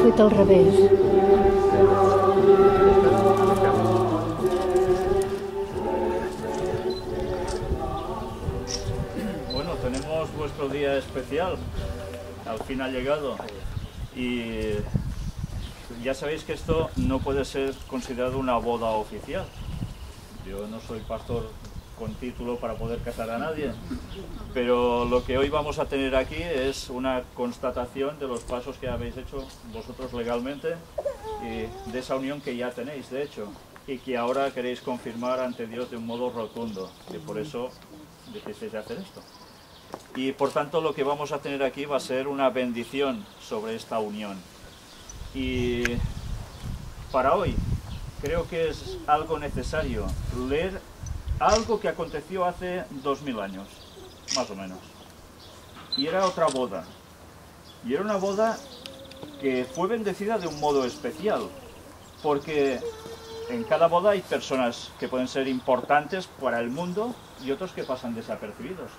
fet al revés. Bueno, tenemos vuestro día especial. Al fin ha llegado. Y ya sabéis que esto no puede ser considerado una boda oficial. Yo no soy pastor con título para poder casar a nadie, pero lo que hoy vamos a tener aquí es una constatación de los pasos que habéis hecho vosotros legalmente y de esa unión que ya tenéis, de hecho, y que ahora queréis confirmar ante Dios de un modo rotundo, que por eso decisteis hacer esto. Y por tanto lo que vamos a tener aquí va a ser una bendición sobre esta unión. Y para hoy creo que es algo necesario leer algo que aconteció hace 2000 años, más o menos. Y era otra boda. Y era una boda que fue bendecida de un modo especial, porque en cada boda hay personas que pueden ser importantes para el mundo y otros que pasan desapercibidos.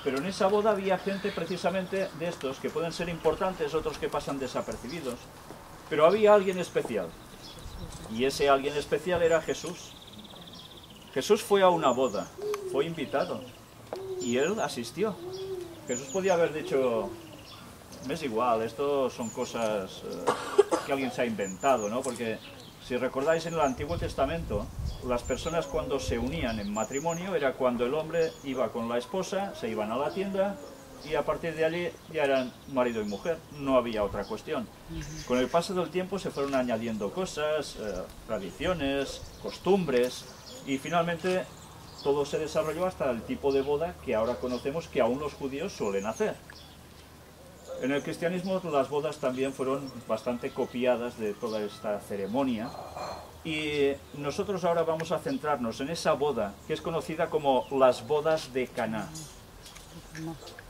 Pero en esa boda había gente precisamente de estos que pueden ser importantes, otros que pasan desapercibidos. Pero había alguien especial. Y ese alguien especial era Jesús. Jesús fue a una boda, fue invitado y él asistió. Jesús podía haber dicho, me es igual, esto son cosas que alguien se ha inventado, ¿no? Porque si recordáis en el Antiguo Testamento, las personas cuando se unían en matrimonio era cuando el hombre iba con la esposa, se iban a la tienda y a partir de allí ya eran marido y mujer, no había otra cuestión. Con el paso del tiempo se fueron añadiendo cosas, tradiciones, costumbres, y finalmente todo se desarrolló hasta el tipo de boda que ahora conocemos que aún los judíos suelen hacer. En el cristianismo las bodas también fueron bastante copiadas de toda esta ceremonia y nosotros ahora vamos a centrarnos en esa boda que es conocida como las bodas de Caná.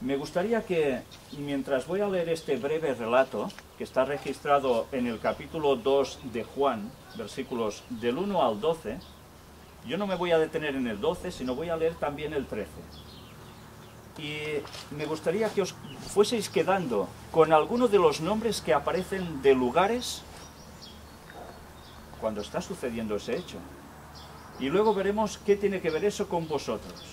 Me gustaría que, mientras voy a leer este breve relato, que está registrado en el capítulo 2 de Juan, versículos del 1 al 12, yo no me voy a detener en el 12, sino voy a leer también el 13. Y me gustaría que os fueseis quedando con alguno de los nombres que aparecen de lugares cuando está sucediendo ese hecho. Y luego veremos qué tiene que ver eso con vosotros.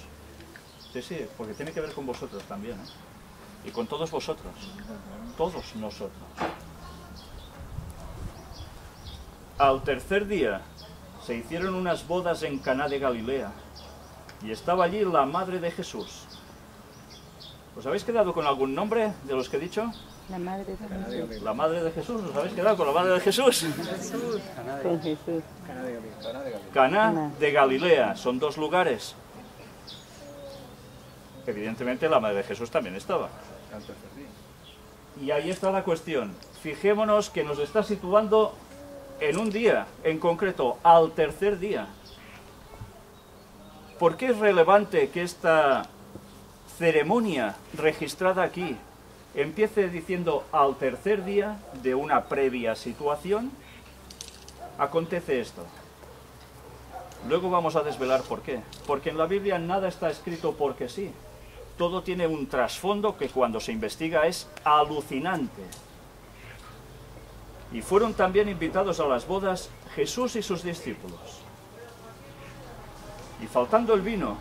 Sí, porque tiene que ver con vosotros también, ¿eh? Y con todos vosotros, todos nosotros. Al tercer día se hicieron unas bodas en Caná de Galilea, y estaba allí la madre de Jesús. ¿Os habéis quedado con algún nombre de los que he dicho? La madre de Jesús. La madre de Jesús, ¿os habéis quedado con la madre de Jesús? Con Jesús. Caná de Galilea, son dos lugares. Evidentemente la madre de Jesús también estaba. Y ahí está la cuestión. Fijémonos que nos está situando en un día, en concreto, al tercer día. ¿Por qué es relevante que esta ceremonia registrada aquí empiece diciendo al tercer día de una previa situación? Acontece esto. Luego vamos a desvelar por qué. Porque en la Biblia nada está escrito porque sí. Todo tiene un trasfondo que cuando se investiga es alucinante. Y fueron también invitados a las bodas Jesús y sus discípulos. Y faltando el vino,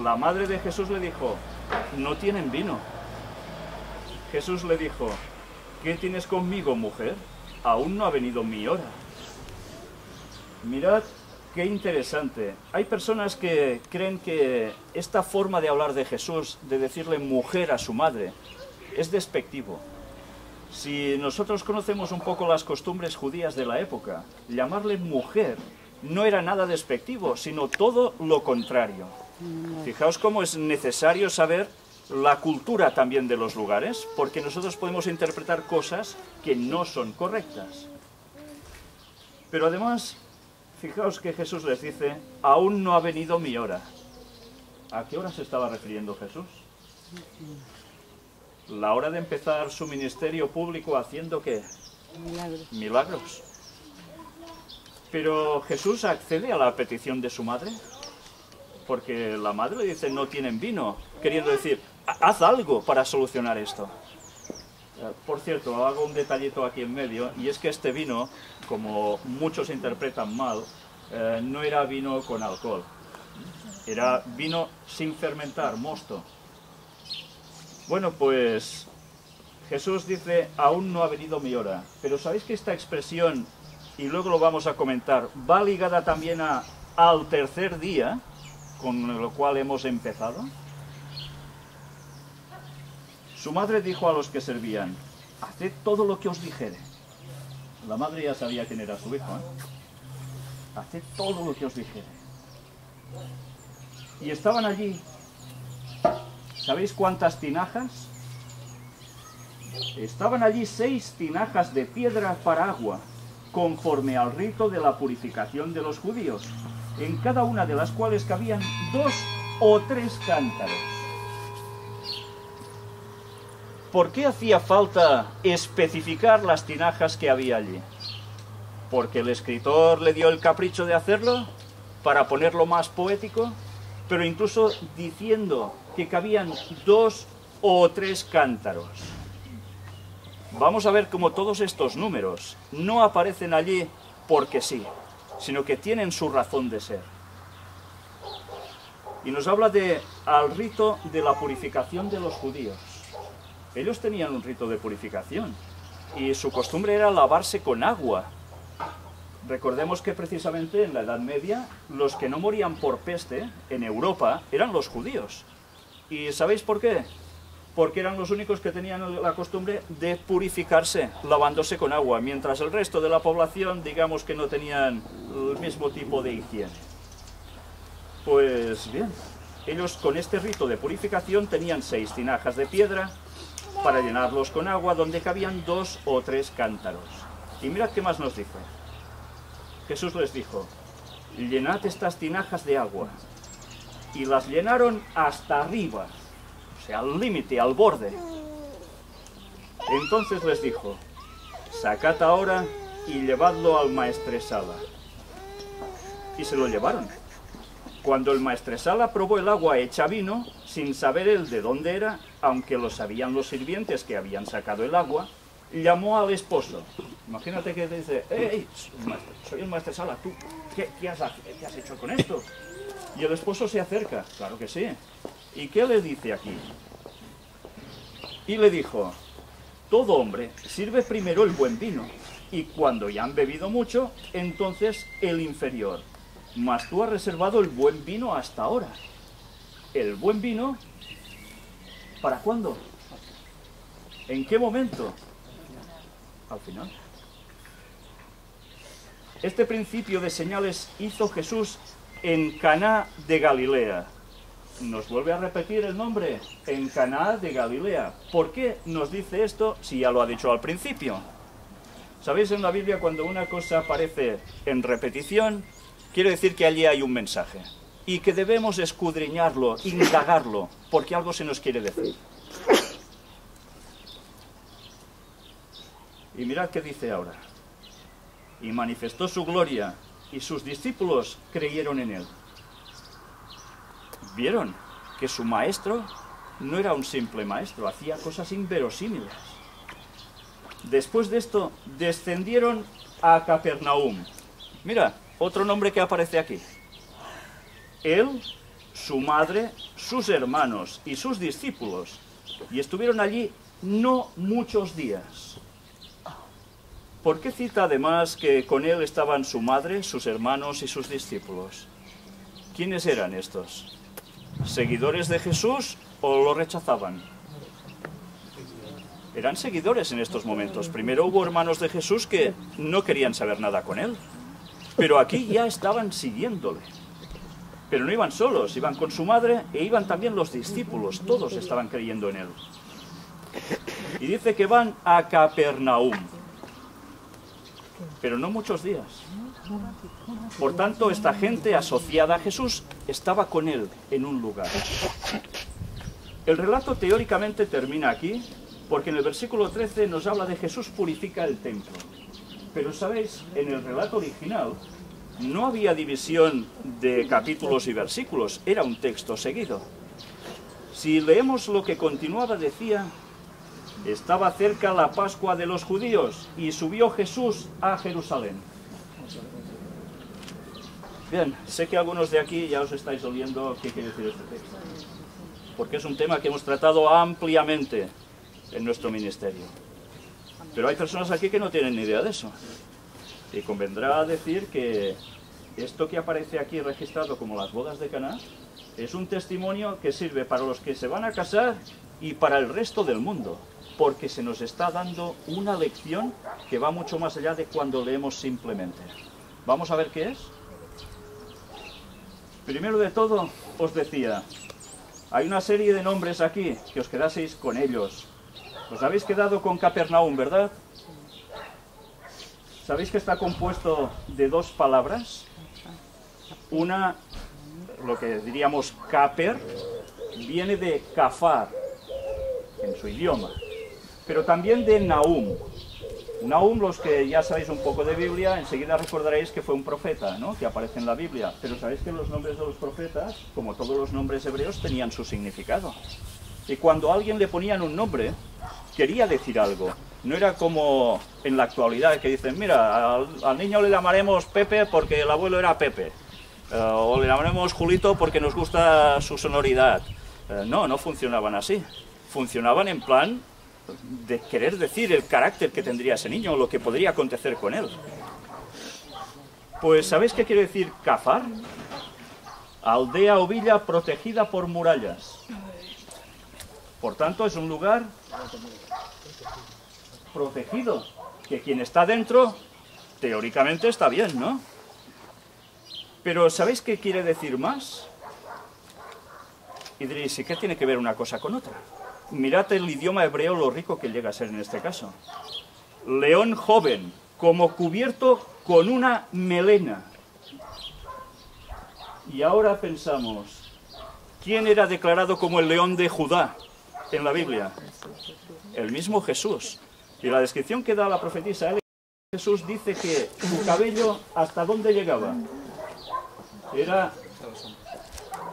la madre de Jesús le dijo, no tienen vino. Jesús le dijo, ¿qué tienes conmigo, mujer? Aún no ha venido mi hora. Mirad qué interesante. Hay personas que creen que esta forma de hablar de Jesús, de decirle mujer a su madre, es despectivo. Si nosotros conocemos un poco las costumbres judías de la época, llamarle mujer no era nada despectivo, sino todo lo contrario. Fijaos cómo es necesario saber la cultura también de los lugares, porque nosotros podemos interpretar cosas que no son correctas. Pero además, fijaos que Jesús les dice, aún no ha venido mi hora. ¿A qué hora se estaba refiriendo Jesús? La hora de empezar su ministerio público haciendo ¿qué? Milagros. Milagros. Pero Jesús accede a la petición de su madre, porque la madre le dice no tienen vino, queriendo decir, haz algo para solucionar esto. Por cierto, hago un detallito aquí en medio, y es que este vino, como muchos interpretan mal, no era vino con alcohol. Era vino sin fermentar, mosto. Bueno, pues Jesús dice, aún no ha venido mi hora. Pero ¿sabéis que esta expresión, y luego lo vamos a comentar, va ligada también al tercer día, con lo cual hemos empezado? Su madre dijo a los que servían, haced todo lo que os dijere. La madre ya sabía quién era su hijo, ¿eh? Haced todo lo que os dijere. Y estaban allí, ¿sabéis cuántas tinajas? Estaban allí 6 tinajas de piedra para agua, conforme al rito de la purificación de los judíos, en cada una de las cuales cabían 2 o 3 cántaros. ¿Por qué hacía falta especificar las tinajas que había allí? ¿Porque el escritor le dio el capricho de hacerlo? ¿Para ponerlo más poético? Pero incluso diciendo que cabían 2 o 3 cántaros. Vamos a ver cómo todos estos números no aparecen allí porque sí, sino que tienen su razón de ser. Y nos habla al rito de la purificación de los judíos. Ellos tenían un rito de purificación y su costumbre era lavarse con agua. Recordemos que precisamente en la Edad Media los que no morían por peste en Europa eran los judíos. ¿Y sabéis por qué? Porque eran los únicos que tenían la costumbre de purificarse lavándose con agua, mientras el resto de la población, digamos que no tenían el mismo tipo de higiene. Pues bien, ellos con este rito de purificación tenían 6 tinajas de piedra para llenarlos con agua, donde cabían 2 o 3 cántaros. Y mirad qué más nos dice. Jesús les dijo, llenad estas tinajas de agua. Y las llenaron hasta arriba, o sea, al límite, al borde. Entonces les dijo, sacad ahora y llevadlo al maestresala. Y se lo llevaron. Cuando el maestresala probó el agua hecha vino, sin saber él de dónde era, aunque lo sabían los sirvientes que habían sacado el agua, llamó al esposo. Imagínate que dice, hey, soy el maestresala, ¿tú qué has hecho con esto? Y el esposo se acerca, claro que sí. ¿Y qué le dice aquí? Y le dijo, todo hombre sirve primero el buen vino, y cuando ya han bebido mucho, entonces el inferior. Mas tú has reservado el buen vino hasta ahora. ¿El buen vino? ¿Para cuándo? ¿En qué momento? Al final. Este principio de señales hizo Jesús en Caná de Galilea. Nos vuelve a repetir el nombre, en Caná de Galilea. ¿Por qué nos dice esto si ya lo ha dicho al principio? ¿Sabéis en la Biblia cuando una cosa aparece en repetición? Quiere decir que allí hay un mensaje y que debemos escudriñarlo, indagarlo, porque algo se nos quiere decir. Y mirad qué dice ahora. Y manifestó su gloria, y sus discípulos creyeron en él. Vieron que su maestro no era un simple maestro, hacía cosas inverosímiles. Después de esto, descendieron a Capernaum. Mira, otro nombre que aparece aquí. Él, su madre, sus hermanos y sus discípulos. Y estuvieron allí no muchos días. ¿Por qué cita además que con él estaban su madre, sus hermanos y sus discípulos? ¿Quiénes eran estos? ¿Seguidores de Jesús o lo rechazaban? Eran seguidores en estos momentos. Primero hubo hermanos de Jesús que no querían saber nada con él. Pero aquí ya estaban siguiéndole. Pero no iban solos, iban con su madre e iban también los discípulos. Todos estaban creyendo en él. Y dice que van a Capernaum. Pero no muchos días. Por tanto, esta gente asociada a Jesús estaba con él en un lugar. El relato teóricamente termina aquí, porque en el versículo 13 nos habla de Jesús purifica el templo. Pero sabéis, en el relato original no había división de capítulos y versículos, era un texto seguido. Si leemos lo que continuaba, decía, Estaba cerca la Pascua de los judíos y subió Jesús a Jerusalén. Bien, sé que algunos de aquí ya os estáis oliendo qué quiere decir este texto, porque es un tema que hemos tratado ampliamente en nuestro ministerio. Pero hay personas aquí que no tienen ni idea de eso. Y convendrá decir que esto que aparece aquí registrado como las bodas de Caná es un testimonio que sirve para los que se van a casar y para el resto del mundo, porque se nos está dando una lección que va mucho más allá de cuando leemos simplemente. ¿Vamos a ver qué es? Primero de todo, os decía, hay una serie de nombres aquí, que os quedaseis con ellos. Os habéis quedado con Capernaum, ¿verdad? ¿Sabéis que está compuesto de dos palabras? Una, lo que diríamos caper, viene de kafar, en su idioma, pero también de Nahum. Nahum, los que ya sabéis un poco de Biblia, enseguida recordaréis que fue un profeta, ¿no?, que aparece en la Biblia. Pero sabéis que los nombres de los profetas, como todos los nombres hebreos, tenían su significado. Y cuando a alguien le ponían un nombre, quería decir algo. No era como en la actualidad, que dicen, mira, al niño le llamaremos Pepe porque el abuelo era Pepe. O le llamaremos Julito porque nos gusta su sonoridad. No, no funcionaban así. Funcionaban en plan de querer decir el carácter que tendría ese niño o lo que podría acontecer con él. Pues, ¿sabéis qué quiere decir Kafar? Aldea o villa protegida por murallas. Por tanto, es un lugar protegido, que quien está dentro, teóricamente está bien, ¿no? Pero, ¿sabéis qué quiere decir más? Y diréis, ¿y qué tiene que ver una cosa con otra? Mirad el idioma hebreo, lo rico que llega a ser en este caso. León joven, como cubierto con una melena. Y ahora pensamos, ¿quién era declarado como el león de Judá en la Biblia? El mismo Jesús. Y la descripción que da la profetisa Jesús dice que su cabello, ¿hasta dónde llegaba? Era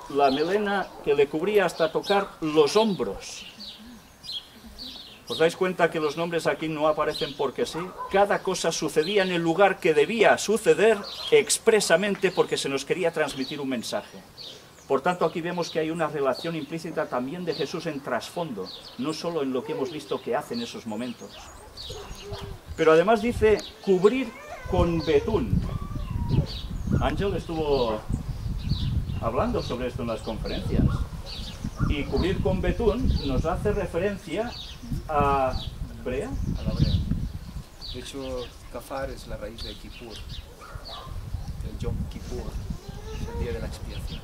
la melena que le cubría hasta tocar los hombros. ¿Os dais cuenta que los nombres aquí no aparecen porque sí? Cada cosa sucedía en el lugar que debía suceder expresamente porque se nos quería transmitir un mensaje. Por tanto, aquí vemos que hay una relación implícita también de Jesús en trasfondo, no solo en lo que hemos visto que hace en esos momentos. Pero además dice cubrir con betún. Ángel estuvo hablando sobre esto en las conferencias. Y cubrir con betún nos hace referencia a brea. A la brea. De hecho, kafar es la raíz de Kippur. El Yom Kippur es el día de la expiación.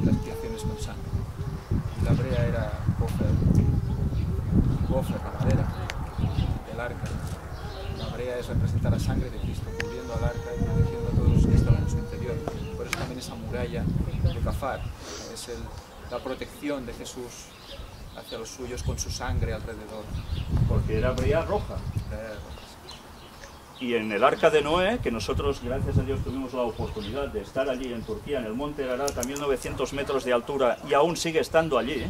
Y la expiación es con sangre. Y la brea era gofer, la madera del arca. La brea representa la sangre de Cristo cubriendo al arca y protegiendo a todos los que estaban en su interior. Por eso también esa muralla de kafar es la protección de Jesús hacia los suyos con su sangre alrededor. Porque era brea roja. Y en el arca de Noé, que nosotros, gracias a Dios, tuvimos la oportunidad de estar allí en Turquía, en el monte Ararat, a 1900 metros de altura, y aún sigue estando allí.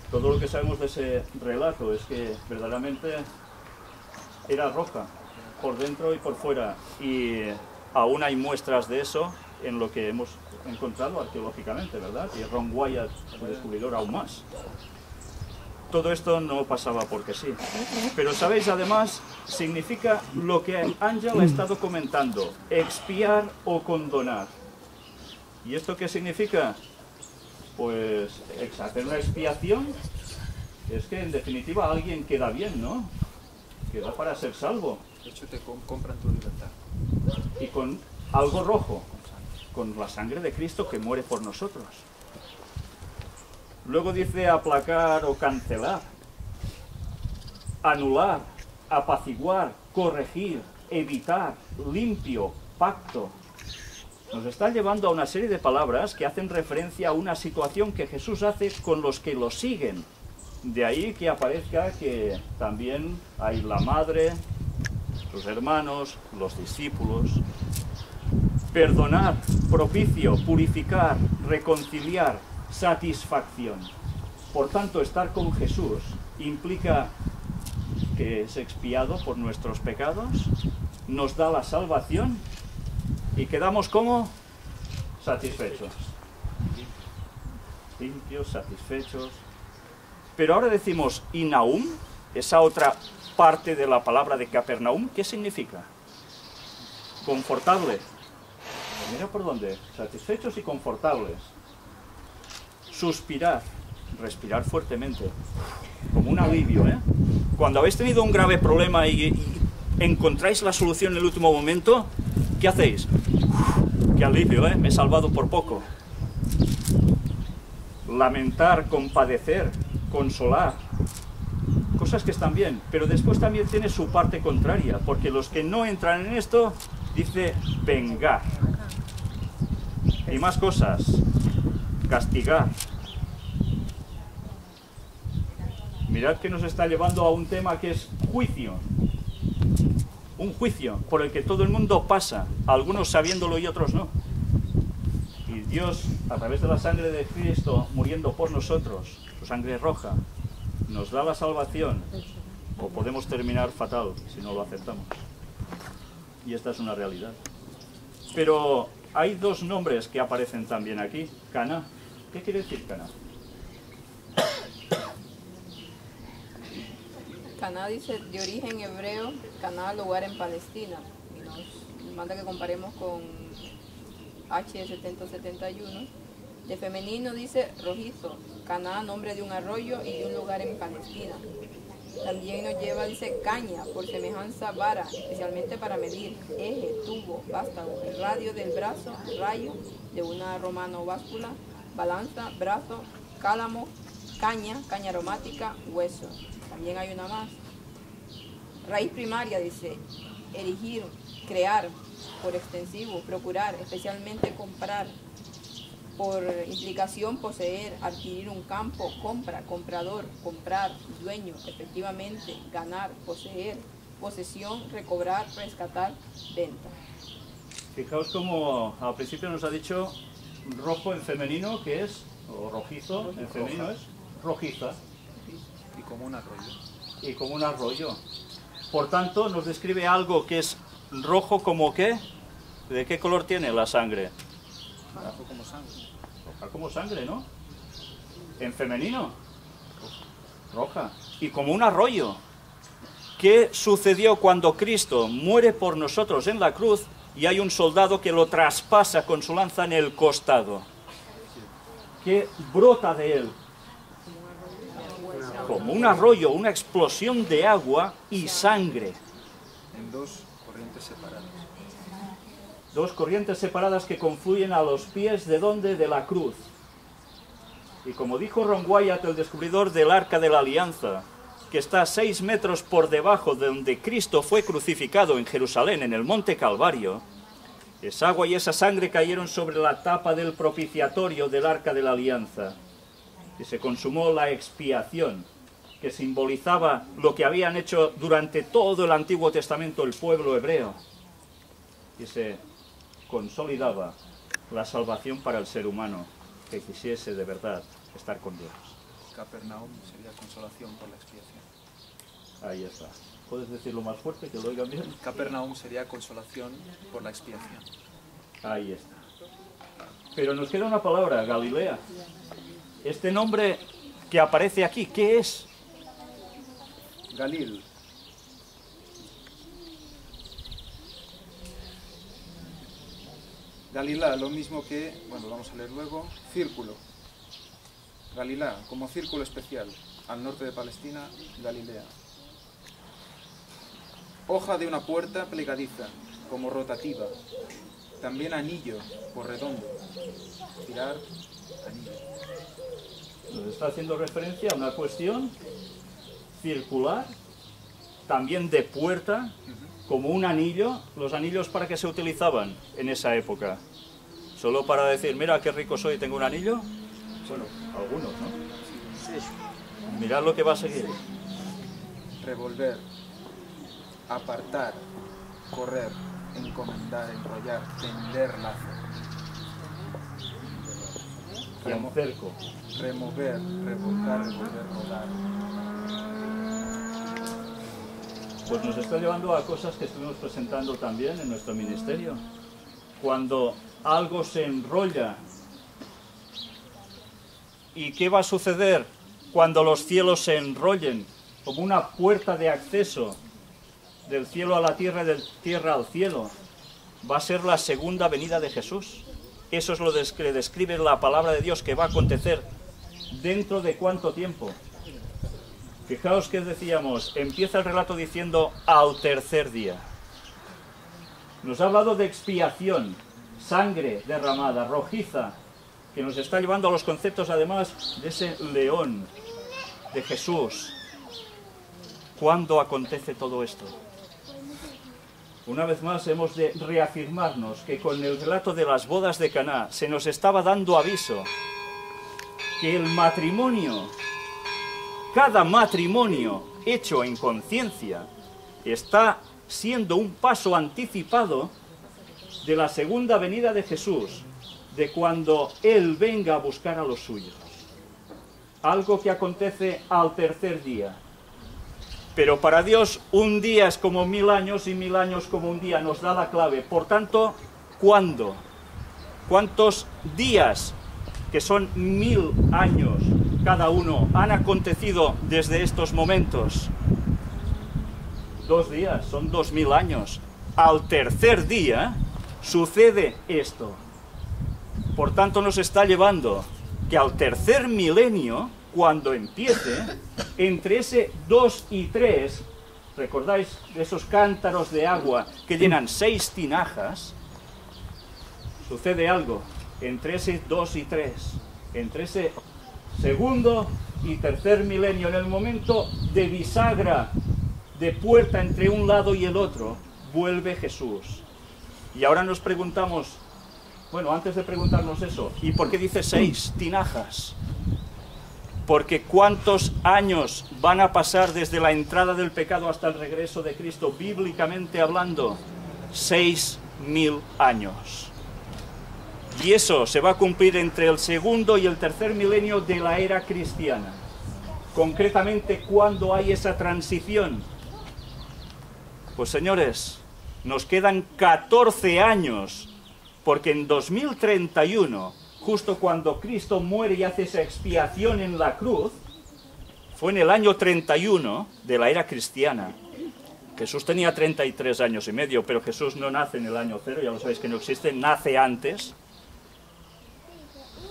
Todo lo que sabemos de ese relato es que verdaderamente era roja, por dentro y por fuera, y aún hay muestras de eso en lo que hemos encontrado arqueológicamente, ¿verdad? Y Ron Wyatt, su descubridor, aún más. Todo esto no pasaba porque sí. Pero, ¿sabéis? Además, significa lo que Ángel ha estado comentando, expiar o condonar. ¿Y esto qué significa? Pues hacer una expiación es que, en definitiva, alguien queda bien, ¿no? Queda para ser salvo. De hecho, te compran tu libertad. Y con algo rojo, con la sangre de Cristo que muere por nosotros. Luego dice aplacar o cancelar, anular, apaciguar, corregir, evitar, limpio, pacto. Nos está llevando a una serie de palabras que hacen referencia a una situación que Jesús hace con los que lo siguen. De ahí que aparezca que también hay la madre, sus hermanos, los discípulos. Perdonar, propicio, purificar, reconciliar, satisfacción. Por tanto, estar con Jesús implica que es expiado por nuestros pecados, nos da la salvación y quedamos como satisfechos. Limpios, satisfechos. Pero ahora decimos, ¿y Nahum? Esa otra parte de la palabra de Capernaum, ¿qué significa? Confortable. Mira por dónde. Satisfechos y confortables. Suspirar. Respirar fuertemente. Como un alivio, ¿eh? Cuando habéis tenido un grave problema y encontráis la solución en el último momento, ¿qué hacéis? ¡Qué alivio, ¿eh? Me he salvado por poco. Lamentar, compadecer, consolar. Cosas que están bien, pero después también tiene su parte contraria, porque los que no entran en esto, dice vengar. Y más cosas. Castigar. Mirad que nos está llevando a un tema que es juicio. Un juicio por el que todo el mundo pasa, algunos sabiéndolo y otros no. Y Dios, a través de la sangre de Cristo, muriendo por nosotros, su sangre roja, nos da la salvación, o podemos terminar fatal si no lo aceptamos. Y esta es una realidad. Pero hay dos nombres que aparecen también aquí. Cana. ¿Qué quiere decir Cana? Caná dice de origen hebreo, Caná, lugar en Palestina. Y nos manda que comparemos con H771. De femenino dice rojizo, Caná, nombre de un arroyo y de un lugar en Palestina. También nos lleva, dice caña, por semejanza vara, especialmente para medir, eje, tubo, vástago, el radio del brazo, rayo de una romana o báscula, balanza, brazo, cálamo, caña, caña aromática, hueso. También hay una más. Raíz primaria dice erigir, crear, por extensivo, procurar, especialmente comprar. Por implicación, poseer, adquirir un campo, compra, comprador, comprar, dueño, efectivamente, ganar, poseer, posesión, recobrar, rescatar, venta. Fijaos como al principio nos ha dicho rojo en femenino, que es, o rojizo en femenino es rojiza. Y como un arroyo. Y como un arroyo. Por tanto, nos describe algo que es rojo como ¿qué? ¿De qué color tiene la sangre? Rojo como sangre. Roja como sangre, ¿no? En femenino. Roja. Y como un arroyo. ¿Qué sucedió cuando Cristo muere por nosotros en la cruz y hay un soldado que lo traspasa con su lanza en el costado? ¿Qué brota de él? Como un arroyo, una explosión de agua y sangre. En dos corrientes separadas. Dos corrientes separadas que confluyen a los pies ¿de dónde? De la cruz. Y como dijo Ron Wyatt, el descubridor del Arca de la Alianza, que está a 6 metros por debajo de donde Cristo fue crucificado en Jerusalén, en el Monte Calvario, esa agua y esa sangre cayeron sobre la tapa del propiciatorio del Arca de la Alianza. Y se consumó la expiación, que simbolizaba lo que habían hecho durante todo el Antiguo Testamento el pueblo hebreo. Y se consolidaba la salvación para el ser humano que quisiese de verdad estar con Dios. Capernaum sería consolación por la expiación. Ahí está. ¿Puedes decirlo más fuerte, que lo oigan bien? Capernaum sería consolación por la expiación. Ahí está. Pero nos queda una palabra, Galilea. Este nombre que aparece aquí, ¿qué es? Galil. Galilá, lo mismo que, bueno, vamos a leer luego, círculo. Galilá, como círculo especial, al norte de Palestina, Galilea. Hoja de una puerta plegadiza, como rotativa. También anillo, por redondo. Tirar, anillo. Nos está haciendo referencia a una cuestión circular, también de puerta, como un anillo. ¿Los anillos para qué se utilizaban en esa época? ¿Solo para decir, mira qué rico soy, tengo un anillo? Bueno, algunos, ¿no? Sí. Mirad lo que va a seguir. Revolver, apartar, correr, encomendar, enrollar, tender lazo. Y en cerco. Remover, revolcar, revolver, rodar. Pues nos está llevando a cosas que estuvimos presentando también en nuestro ministerio. Cuando algo se enrolla, ¿y qué va a suceder cuando los cielos se enrollen? Como una puerta de acceso del cielo a la tierra y de tierra al cielo. Va a ser la segunda venida de Jesús. Eso es lo que le describe la palabra de Dios que va a acontecer. ¿Dentro de cuánto tiempo? Fijaos que decíamos, empieza el relato diciendo al tercer día. Nos ha hablado de expiación, sangre derramada, rojiza, que nos está llevando a los conceptos además de ese león, de Jesús. ¿Cuándo acontece todo esto? Una vez más hemos de reafirmarnos que con el relato de las bodas de Caná se nos estaba dando aviso que el matrimonio, cada matrimonio hecho en conciencia, está siendo un paso anticipado de la segunda venida de Jesús, de cuando Él venga a buscar a los suyos. Algo que acontece al tercer día. Pero para Dios un día es como 1000 años y 1000 años como un día, nos da la clave. Por tanto, ¿cuándo? ¿Cuántos días, que son 1000 años cada uno, han acontecido desde estos momentos? 2 días, son 2000 años. Al tercer día sucede esto. Por tanto, nos está llevando que al tercer milenio, cuando empiece, entre ese 2 y 3, ¿recordáis de esos cántaros de agua que llenan 6 tinajas? Sucede algo entre ese 2 y 3, entre ese segundo y tercer milenio, en el momento de bisagra, de puerta entre un lado y el otro, vuelve Jesús. Y ahora nos preguntamos, bueno, antes de preguntarnos eso, ¿y por qué dice 6 tinajas? Porque ¿cuántos años van a pasar desde la entrada del pecado hasta el regreso de Cristo, bíblicamente hablando? 6000 años. Y eso se va a cumplir entre el segundo y el tercer milenio de la era cristiana. Concretamente, ¿cuándo hay esa transición? Pues señores, nos quedan 14 años, porque en 2031... justo cuando Cristo muere y hace esa expiación en la cruz, fue en el año 31 de la era cristiana. Jesús tenía 33 años y medio, pero Jesús no nace en el año 0, ya lo sabéis que no existe, nace antes.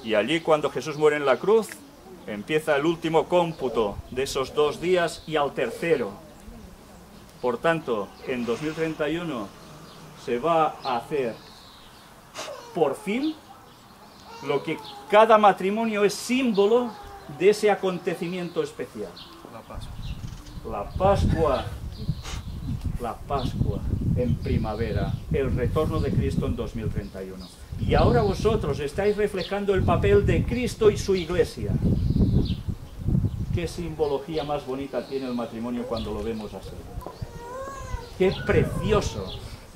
Y allí cuando Jesús muere en la cruz, empieza el último cómputo de esos 2 días y al tercero. Por tanto, en 2031 se va a hacer, por fin, lo que cada matrimonio es símbolo de ese acontecimiento especial. La Pascua. La Pascua. La Pascua en primavera. El retorno de Cristo en 2031. Y ahora vosotros estáis reflejando el papel de Cristo y su Iglesia. ¿Qué simbología más bonita tiene el matrimonio cuando lo vemos así? ¡Qué precioso!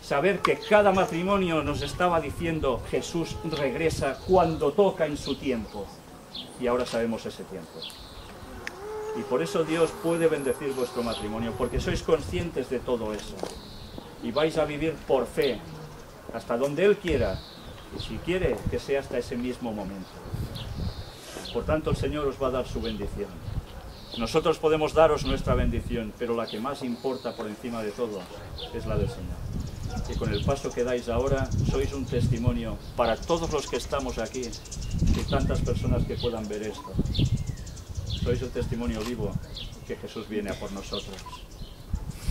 Saber que cada matrimonio nos estaba diciendo Jesús regresa cuando toca en su tiempo. Y ahora sabemos ese tiempo. Y por eso Dios puede bendecir vuestro matrimonio, porque sois conscientes de todo eso. Y vais a vivir por fe, hasta donde Él quiera. Y si quiere, que sea hasta ese mismo momento. Por tanto, el Señor os va a dar su bendición. Nosotros podemos daros nuestra bendición, pero la que más importa por encima de todo es la del Señor. Que con el paso que dais ahora sois un testimonio para todos los que estamos aquí y tantas personas que puedan ver esto. Sois el testimonio vivo que Jesús viene a por nosotros.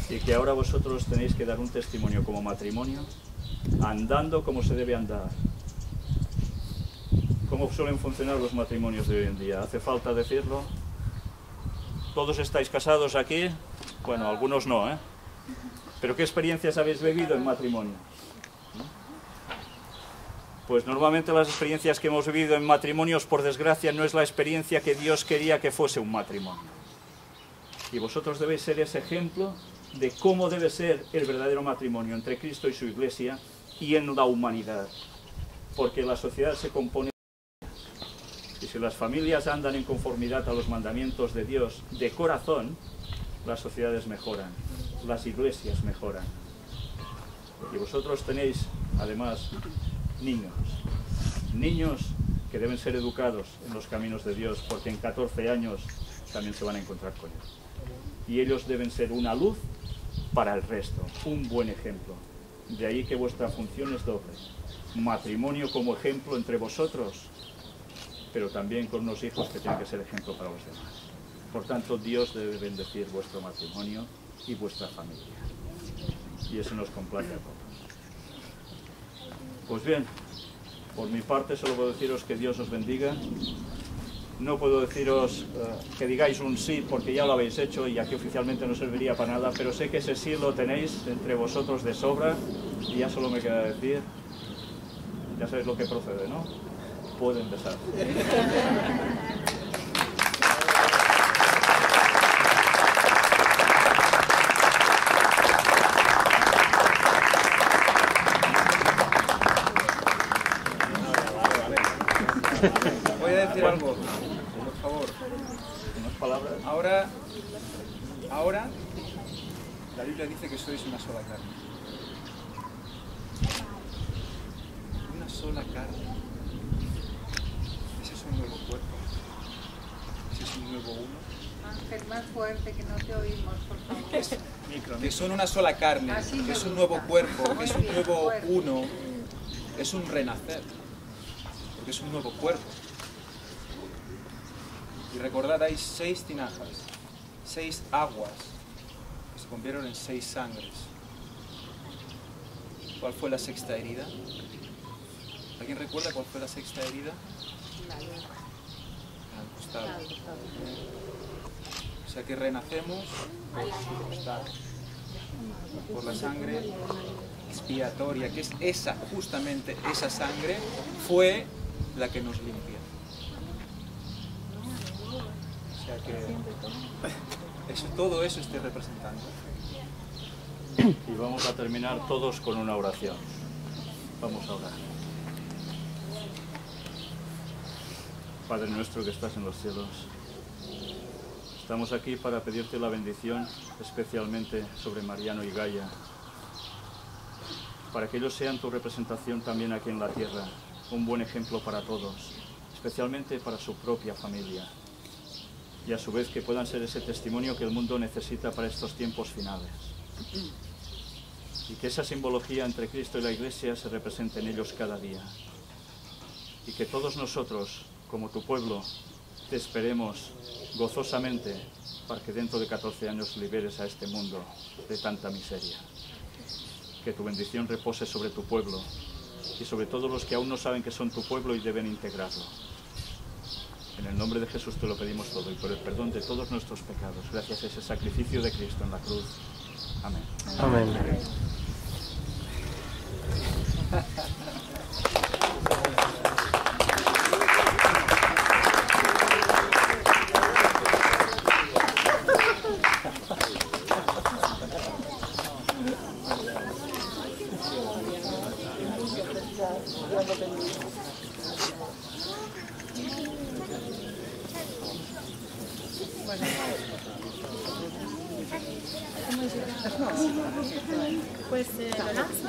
Y que ahora vosotros tenéis que dar un testimonio como matrimonio, andando como se debe andar. ¿Cómo suelen funcionar los matrimonios de hoy en día? ¿Hace falta decirlo? ¿Todos estáis casados aquí? Bueno, algunos no, ¿eh? ¿Pero qué experiencias habéis vivido en matrimonio? Pues normalmente las experiencias que hemos vivido en matrimonios, por desgracia, no es la experiencia que Dios quería que fuese un matrimonio. Y vosotros debéis ser ese ejemplo de cómo debe ser el verdadero matrimonio entre Cristo y su Iglesia y en la humanidad. Porque la sociedad se compone. Y si las familias andan en conformidad a los mandamientos de Dios de corazón, las sociedades mejoran. las iglesias mejoran. Y vosotros tenéis, además, niños que deben ser educados en los caminos de Dios, porque en 14 años también se van a encontrar con Él. Y ellos deben ser una luz para el resto, un buen ejemplo. De ahí que vuestra función es doble. Matrimonio como ejemplo entre vosotros, pero también con unos hijos que tienen que ser ejemplo para los demás. Por tanto, Dios debe bendecir vuestro matrimonio y vuestra familia. Y eso nos complace a todos. Pues bien, por mi parte solo puedo deciros que Dios os bendiga. No puedo deciros que digáis un sí porque ya lo habéis hecho y aquí oficialmente no serviría para nada, pero sé que ese sí lo tenéis entre vosotros de sobra y ya solo me queda decir, ya sabéis lo que procede, ¿no? Pueden besar. Voy a decir algo, por favor. Unas palabras. Ahora, la Biblia dice que sois una sola carne. Una sola carne. Ese es un nuevo cuerpo. Ese es un nuevo uno. Ángel, más fuerte, que no te oímos, por favor. Que son una sola carne, que es un nuevo cuerpo, que es un nuevo uno, es un renacer, porque es un nuevo cuerpo. Y recordad, hay 6 tinajas, 6 aguas, que se convirtieron en 6 sangres. ¿Cuál fue la sexta herida? ¿Alguien recuerda cuál fue la sexta herida? Al costado. O sea que renacemos por la sangre expiatoria, que es esa, justamente esa sangre, fue la que nos limpia. O sea que todo eso estoy representando. Y vamos a terminar todos con una oración. Vamos a orar. Padre nuestro que estás en los cielos, estamos aquí para pedirte la bendición, especialmente sobre Mariano y Gaia, para que ellos sean tu representación también aquí en la tierra, un buen ejemplo para todos, especialmente para su propia familia, y a su vez que puedan ser ese testimonio que el mundo necesita para estos tiempos finales. Y que esa simbología entre Cristo y la Iglesia se represente en ellos cada día. Y que todos nosotros, como tu pueblo, te esperemos gozosamente para que dentro de 14 años liberes a este mundo de tanta miseria. Que tu bendición repose sobre tu pueblo y sobre todos los que aún no saben que son tu pueblo y deben integrarlo. En el nombre de Jesús te lo pedimos todo y por el perdón de todos nuestros pecados, gracias a ese sacrificio de Cristo en la cruz. Amén. Amén. Pues lo lanzo.